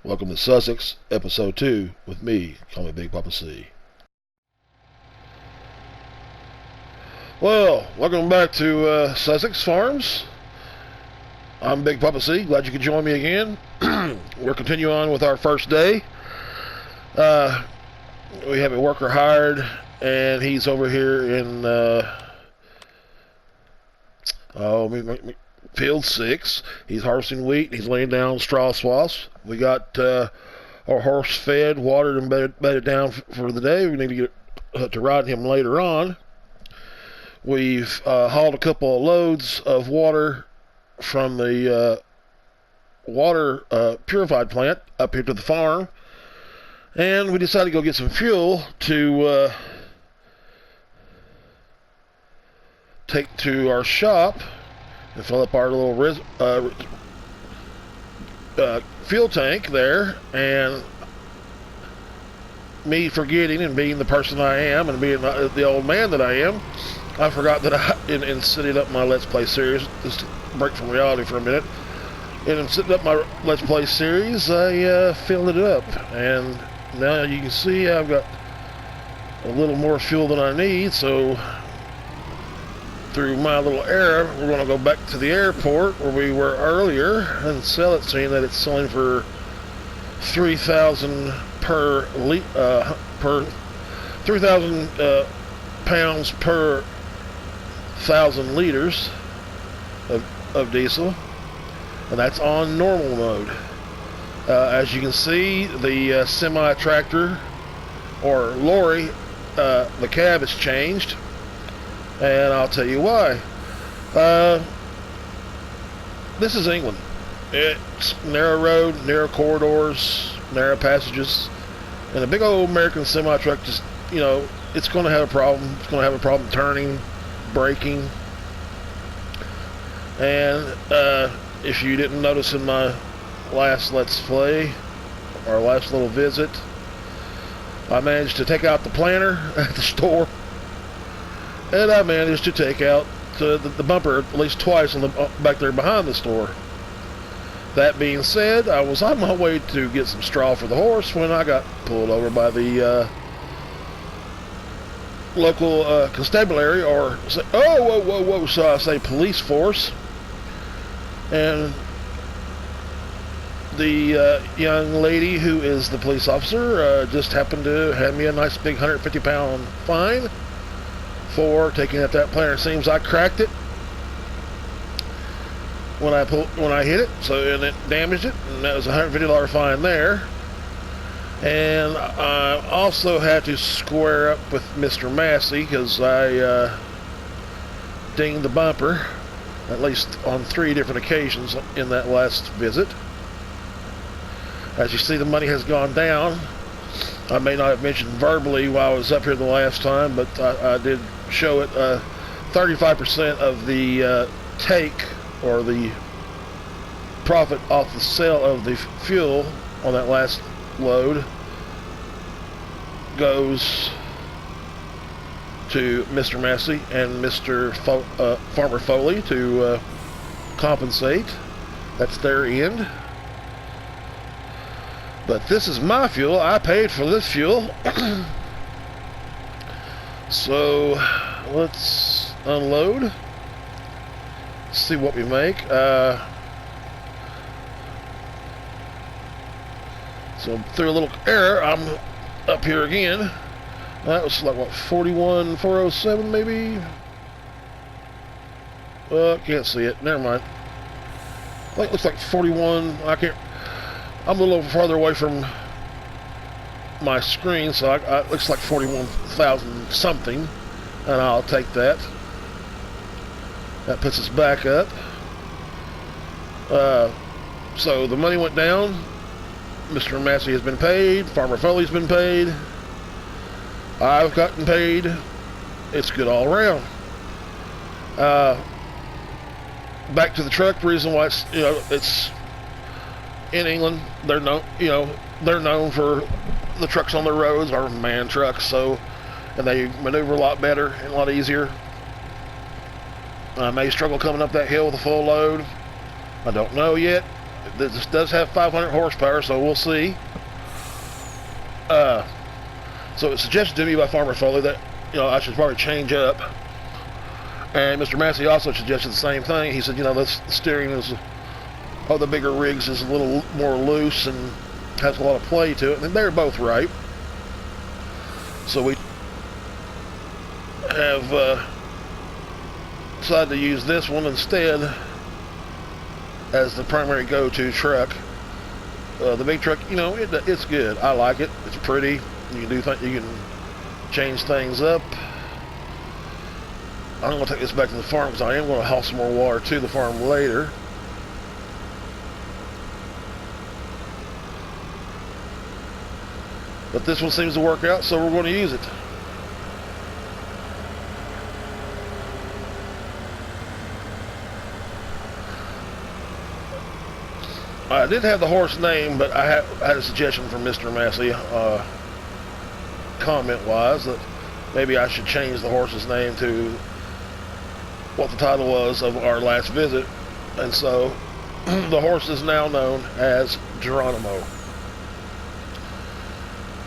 Welcome to Sussex, Episode 2, with me, call me Big Papa C. Well, welcome back to Sussex Farms. I'm Big Papa C. Glad you could join me again. We're continuing on with our first day. We have a worker hired, and he's over here in field 6. He's harvesting wheat. He's laying down straw swaths. We got our horse fed, watered, and bedded down for the day. We need to get to ride him later on. We've hauled a couple of loads of water from the water purified plant up here to the farm, and we decided to go get some fuel to take to our shop and fill up our little fuel tank there. And me forgetting and being the person I am and being the old man that I am, I forgot that in setting up my Let's Play series, just to break from reality for a minute, and in setting up my Let's Play series, I filled it up, and now you can see I've got a little more fuel than I need. So through my little error, we're going to go back to the airport where we were earlier and sell it, seeing that it's selling for 3,000 per 3,000 pounds per 1,000 liters of diesel, and that's on normal mode. As you can see, the semi-tractor or lorry, the cab has changed, and I'll tell you why. This is England. It's narrow road, narrow corridors, narrow passages, and a big old American semi-truck just, it's going to have a problem. It's going to have a problem turning, braking. And if you didn't notice in my last Let's Play, our last little visit, I managed to take out the planter at the store, and I managed to take out the bumper at least twice on the back there behind the store. That being said, I was on my way to get some straw for the horse when I got pulled over by the local constabulary, or so I say police force. And the young lady who is the police officer just happened to hand me a nice big 150-pound fine for taking out that planter. Seems I cracked it when I hit it, and it damaged it, and that was a $150 fine there. And I also had to square up with Mr. Massey because I dinged the bumper at least on 3 different occasions in that last visit. As you see, the money has gone down. I may not have mentioned verbally while I was up here the last time, but I did show it. 35% of the take, or the profit off the sale of the fuel on that last load, goes to Mr. Massey and Mr. Farmer Foley to compensate. That's their end. But this is my fuel. I paid for this fuel. So let's unload. See what we make. So through a little error, I'm up here again. That was like what, 41,407 maybe? Can't see it. Never mind. I think it looks like 41. I'm a little farther away from my screen, so it looks like 41,000 something, and I'll take that. That puts us back up. So the money went down. Mr. Massey has been paid. Farmer Foley's been paid. I've gotten paid. It's good all around. Back to the truck. The reason why it's in England. They're known for the trucks on their roads are man trucks. And they maneuver a lot better and a lot easier. I may struggle coming up that hill with a full load. I don't know yet. This does have 500 horsepower, so we'll see. So it's suggested to me by Farmer Foley that, you know, I should probably change up. And Mr. Massey also suggested the same thing. He said, you know, the steering is, of the bigger rigs is a little more loose and has a lot of play to it. And they're both right. So we have decided to use this one instead as the primary go-to truck. The big truck, you know, it's good. I like it. It's pretty. You can you can change things up. I'm going to take this back to the farm because I am going to haul some more water to the farm later. But this one seems to work out, so we're going to use it. I did have the horse name, but I had a suggestion from Mr. Massey, comment-wise, that maybe I should change the horse's name to what the title was of our last visit. And so the horse is now known as Geronimo.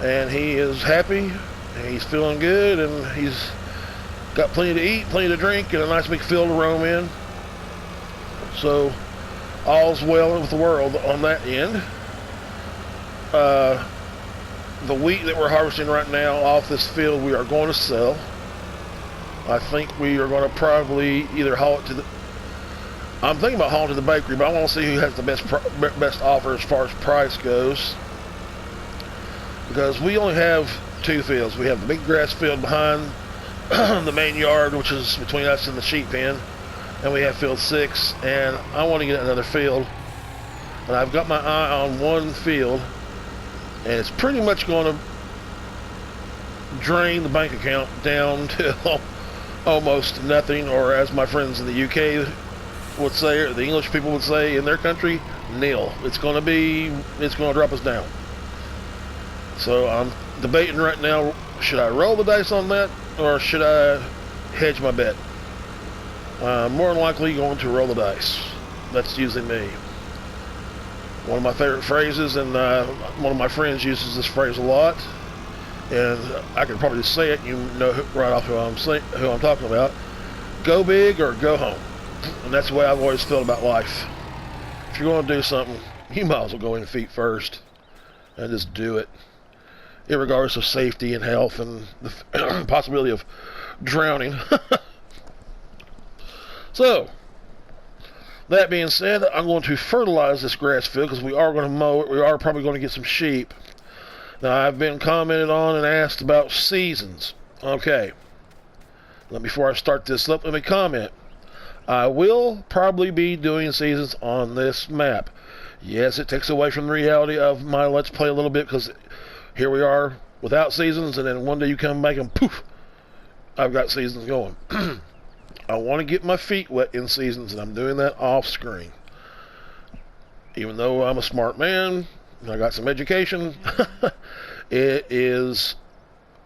And he is happy, and he's feeling good, and he's got plenty to eat, plenty to drink, and a nice big field to roam in. So all's well with the world on that end. The wheat that we're harvesting right now off this field we are going to sell. I think we are going to probably either haul it to the... I'm thinking about hauling to the bakery, but I want to see who has the best offer as far as price goes. Because we only have two fields. We have the big grass field behind the main yard, which is between us and the sheep pen. And we have field 6, and I want to get another field. And I've got my eye on one field, and it's pretty much going to drain the bank account down to almost nothing, or as my friends in the UK would say, or the English people would say in their country, nil. It's going to drop us down. So I'm debating right now, should I roll the dice on that, or should I hedge my bet? More than likely going to roll the dice. That's usually me. One of my favorite phrases, and one of my friends uses this phrase a lot, and I can probably just say it, you know right off who I'm talking about. Go big or go home. And that's the way I've always felt about life. If you're going to do something, you might as well go in feet first and just do it, irregardless of safety and health and the possibility of drowning. So, that being said, I'm going to fertilize this grass field because we are going to mow it. We are probably going to get some sheep. Now, I've been commented on and asked about seasons. Okay. Before I start this up, let me comment. I will probably be doing seasons on this map. Yes, it takes away from the reality of my Let's Play a little bit because here we are without seasons, and then one day you come back and poof, I've got seasons going. I want to get my feet wet in seasons, and I'm doing that off screen. Even though I'm a smart man, and I got some education, it is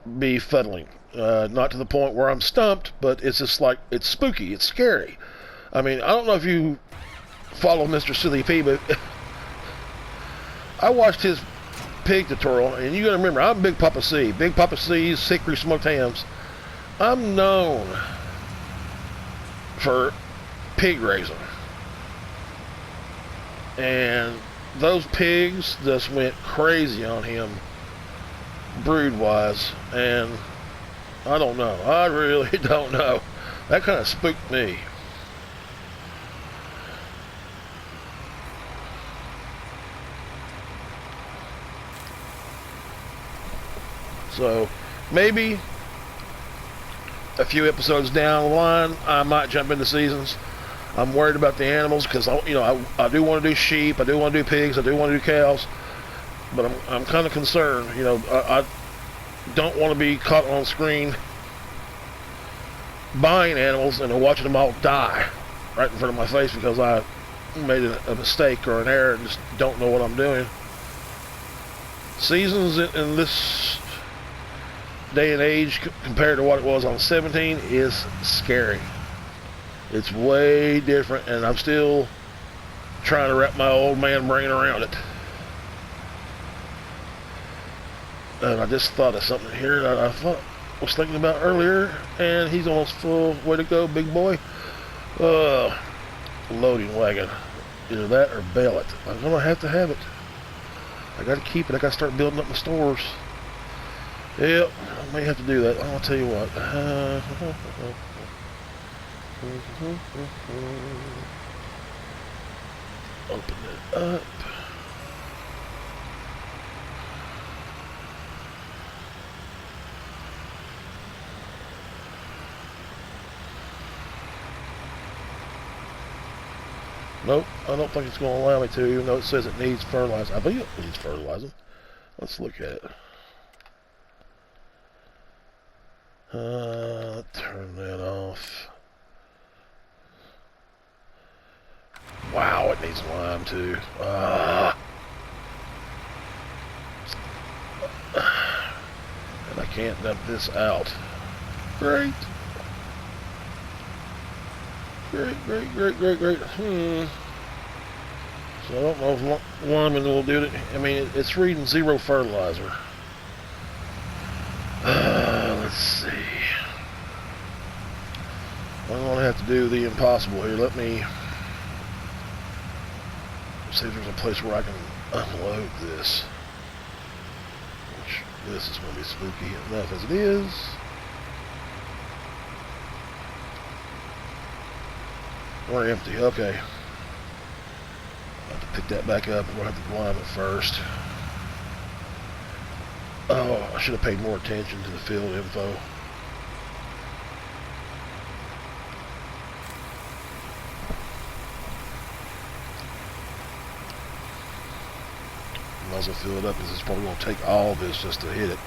befuddling. Not to the point where I'm stumped, but it's just like, it's spooky, it's scary. I mean, I don't know if you follow Mr. Silly P, but I watched his pig tutorial, and you gotta remember, I'm Big Papa C. Big Papa C's Hickory Smoked Hams. I'm known for pig raising, and those pigs just went crazy on him brood wise, and I don't know, I really don't know, that kind of spooked me. So maybe a few episodes down the line, I might jump into seasons. I'm worried about the animals because I do want to do sheep, I do want to do pigs, I do want to do cows, but I'm kind of concerned. I don't want to be caught on screen buying animals and watching them all die right in front of my face because I made a mistake or an error and just don't know what I'm doing. Seasons in this day and age compared to what it was on 17 is scary. It's way different, and I'm still trying to wrap my old man brain around it. And I just thought of something here that I was thinking about earlier, and he's almost full. Way to go, big boy. Loading wagon. Either that or bail it. I'm gonna have to have it. I gotta keep it. I gotta start building up my stores. Yep, I may have to do that. I'll tell you what. Open it up. Nope, I don't think it's going to allow me to, even though it says it needs fertilizer. I think it needs fertilizer. Let's look at it. Turn that off. Wow, it needs lime too. And I can't dump this out. Great. Great. So I don't know if liming will do it. I mean, it's reading 0 fertilizer. Let's see. I'm going to have to do the impossible here. Let me see if there's a place where I can unload this. Which, this is going to be spooky enough as it is. We're empty, okay. I'll have to pick that back up. We'll have to lime it first. Oh, I should have paid more attention to the field info. Might as well fill it up because it's probably going to take all this just to hit it.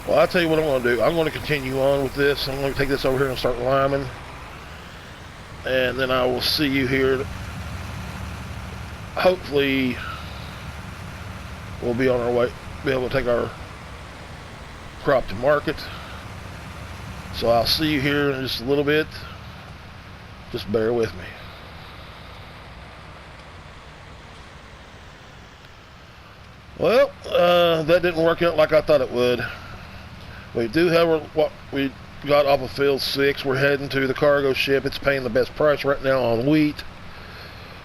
Well, I'll tell you what I'm going to do. I'm going to continue on with this. I'm going to take this over here and start liming. And then I will see you here. Hopefully, we'll be on our way, be able to take our crop to market. So I'll see you here in just a little bit. Just bear with me. Well, that didn't work out like I thought it would. We do have what we got off of field 6. We're heading to the cargo ship. It's paying the best price right now on wheat.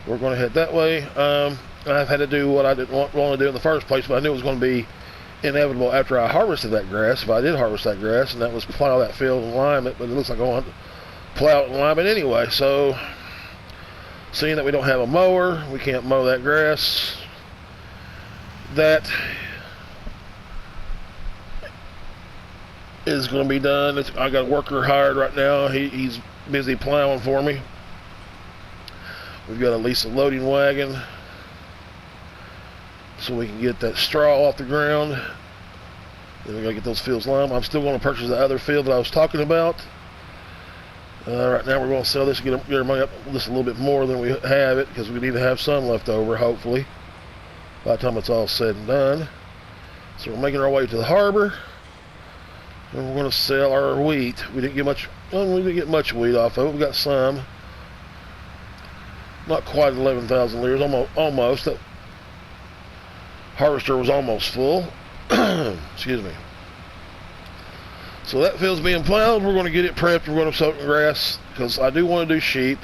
We're going to head that way. I've had to do what I didn't want to do in the first place, but I knew it was going to be inevitable after I harvested that grass, if I did harvest that grass, and that was plow that field and lime it, but it looks like I want to plow it and lime it anyway. So, seeing that we don't have a mower, we can't mow that grass. That is going to be done. I got a worker hired right now. He's busy plowing for me. We've got to lease a loading wagon so we can get that straw off the ground. Then we got to get those fields limed. I'm still going to purchase the other field that I was talking about. Right now we're going to sell this and get our money up just a little bit more than we have it, because we need to have some left over, hopefully, by the time it's all said and done. So we're making our way to the harbor. And we're going to sell our wheat. We didn't get much. Well, we didn't get much wheat off of it. We got some. Not quite 11,000 liters. Almost. That harvester was almost full. Excuse me. So that field's being plowed. We're going to get it prepped. We're going to sow it in grass, because I do want to do sheep,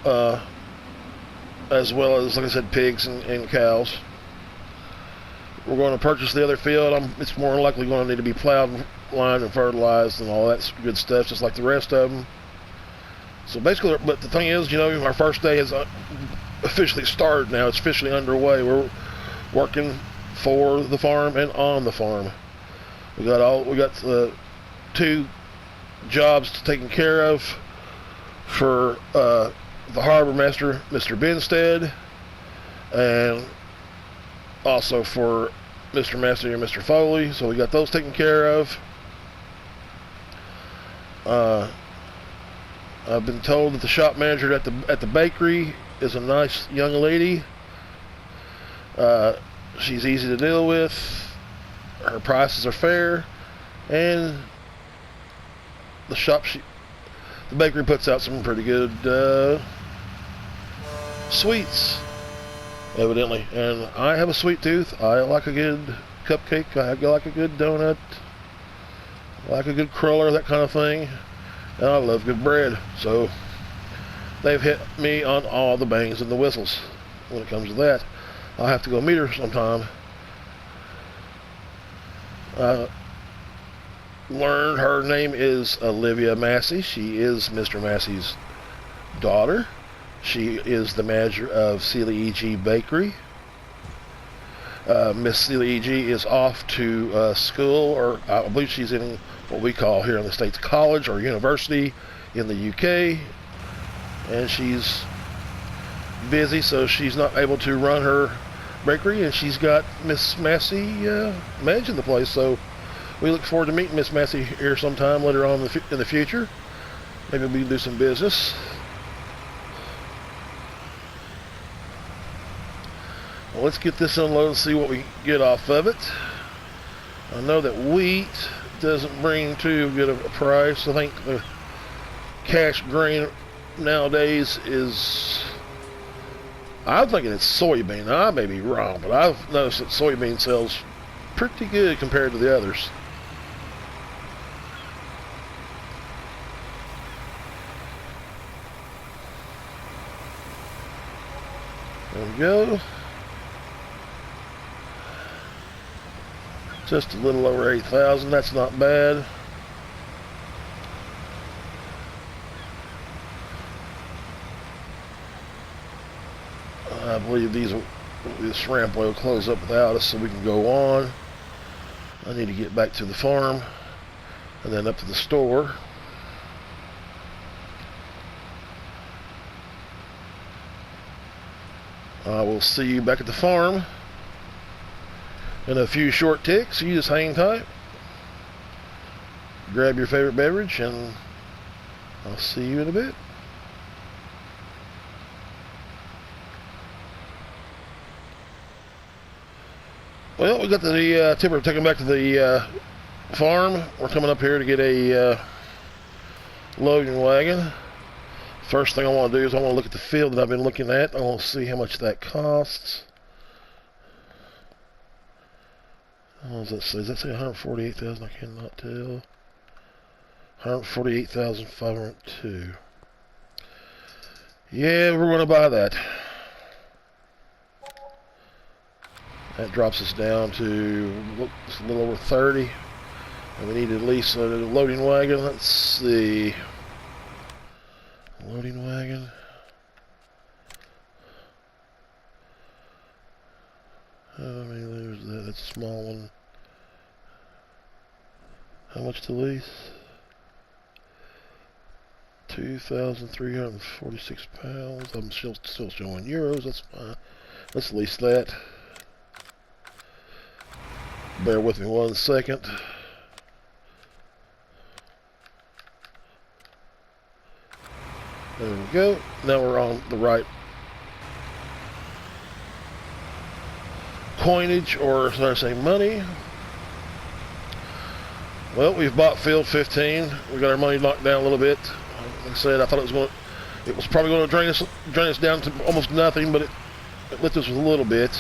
as well as, like I said, pigs and cows. We're going to purchase the other field. It's more than likely going to need to be plowed, lined, and fertilized, and all that good stuff, just like the rest of them. So basically, but the thing is, our first day has officially started now. It's officially underway. We're working for the farm and on the farm. We got 2 jobs taken care of for the harbor master, Mr. Benstead, and also for Mr. Massey and Mr. Foley. So we got those taken care of. I've been told that the shop manager at the bakery is a nice young lady. She's easy to deal with. Her prices are fair, and the bakery puts out some pretty good sweets, evidently. And I have a sweet tooth. I like a good cupcake. I like a good donut. I like a good cruller, that kind of thing. And I love good bread. So they've hit me on all the bangs and the whistles when it comes to that. I'll have to go meet her sometime. Learned her name is Olivia Massey. She is Mr. Massey's daughter. She is the manager of Sealy E.G. Bakery. Miss Sealy E.G. is off to school, or I believe she's in what we call here in the States college or university in the UK. And she's busy, so she's not able to run her bakery, and she's got Miss Massey managing the place. So we look forward to meeting Miss Massey here sometime later on in the future. Maybe we can do some business. Well, let's get this unloaded and see what we get off of it. I know that wheat doesn't bring too good of a price. I think the cash grain nowadays is, I'm thinking it's soybean. I may be wrong, but I've noticed that soybean sells pretty good compared to the others. There we go. Just a little over 8,000. That's not bad. I believe this ramp will close up without us, so we can go on. I need to get back to the farm and then up to the store. I will see you back at the farm in a few short ticks. You just hang tight. Grab your favorite beverage, and I'll see you in a bit. Well, we got the tipper taken back to the farm. We're coming up here to get a loading wagon. First thing I want to do is I want to look at the field that I've been looking at. I want to see how much that costs. What does that say? Does that say 148,000? I cannot tell. 148,502. Yeah, we're going to buy that. That drops us down to a little over 30. And we need at least a loading wagon. Let's see. Loading wagon. How many liters is that? That's a small one. How much to lease? 2,346 pounds. I'm still showing euros. That's fine. Let's lease that. Bear with me 1 second. There we go. Now we're on the right coinage, or should I say money. Well, we've bought field 15. We got our money locked down a little bit. Like I said, I thought it was probably going to drain us down to almost nothing, but it lifted us with a little bit.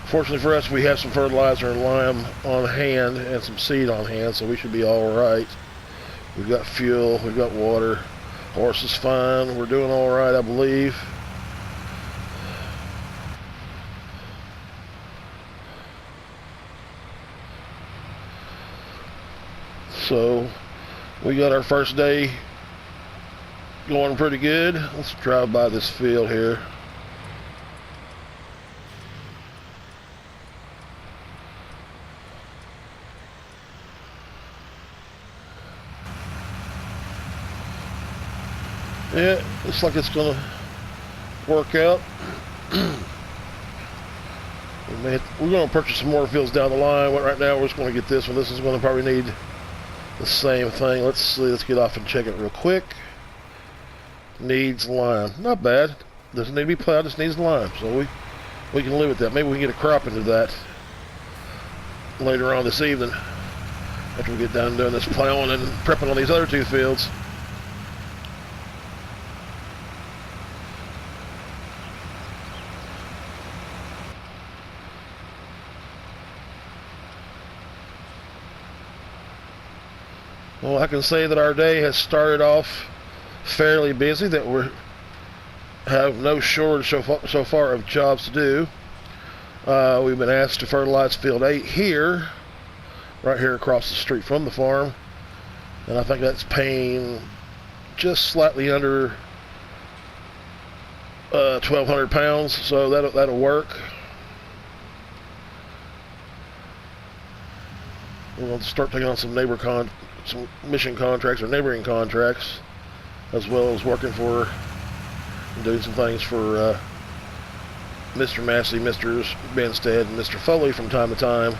Fortunately for us, we have some fertilizer and lime on hand and some seed on hand, so we should be all right. We've got fuel, we've got water. Horse is fine. We're doing all right, I believe. So we got our first day going pretty good. Let's drive by this field here. Yeah, looks like it's gonna work out. We're gonna purchase some more fields down the line. Right now, we're just gonna get this one. This is gonna probably need the same thing. Let's see. Let's get off and check it real quick. Needs lime. Not bad. Doesn't need to be plowed, just needs lime. So we can live with that. Maybe we can get a crop into that later on this evening after we get done doing this plowing and prepping on these other two fields. Well, I can say that our day has started off fairly busy, that we have no shortage so far of jobs to do. We've been asked to fertilize field 8 here, right here across the street from the farm, and I think that's paying just slightly under 1,200 pounds, so that'll work. We're going to start taking on some some mission contracts or neighboring contracts, as well as working for and doing some things for Mr. Massey, Mr. Benstead, and Mr. Foley from time to time.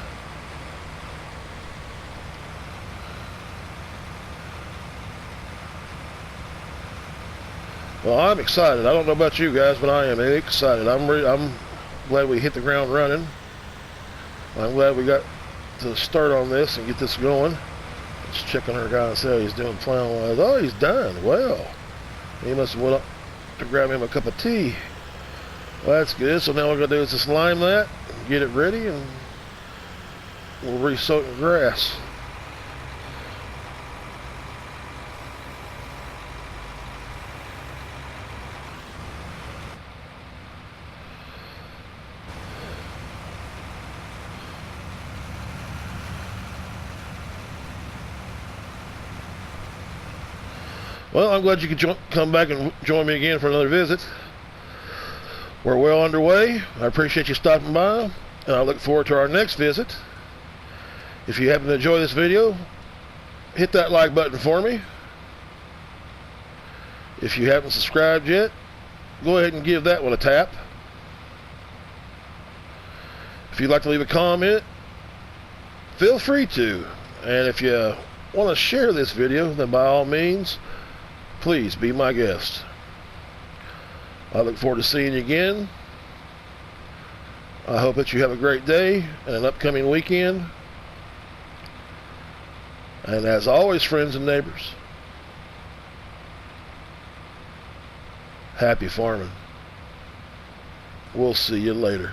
Well, I'm excited. I don't know about you guys, but I am excited. I'm glad we hit the ground running. I'm glad we got to start on this and get this going. Let's check on our guy and see how he's doing plowing wise. Oh, he's done. Well, he must have went up to grab him a cup of tea. Well, that's good. So now what we're going to do is just lime that, get it ready, and we'll re-soak the grass. Well, I'm glad you could come back and join me again for another visit. We're well underway. I appreciate you stopping by, and I look forward to our next visit. If you happen to enjoy this video, hit that like button for me. If you haven't subscribed yet, go ahead and give that one a tap. If you'd like to leave a comment, feel free to. And if you want to share this video, then by all means, please be my guest. I look forward to seeing you again. I hope that you have a great day and an upcoming weekend. And as always, friends and neighbors, happy farming. We'll see you later.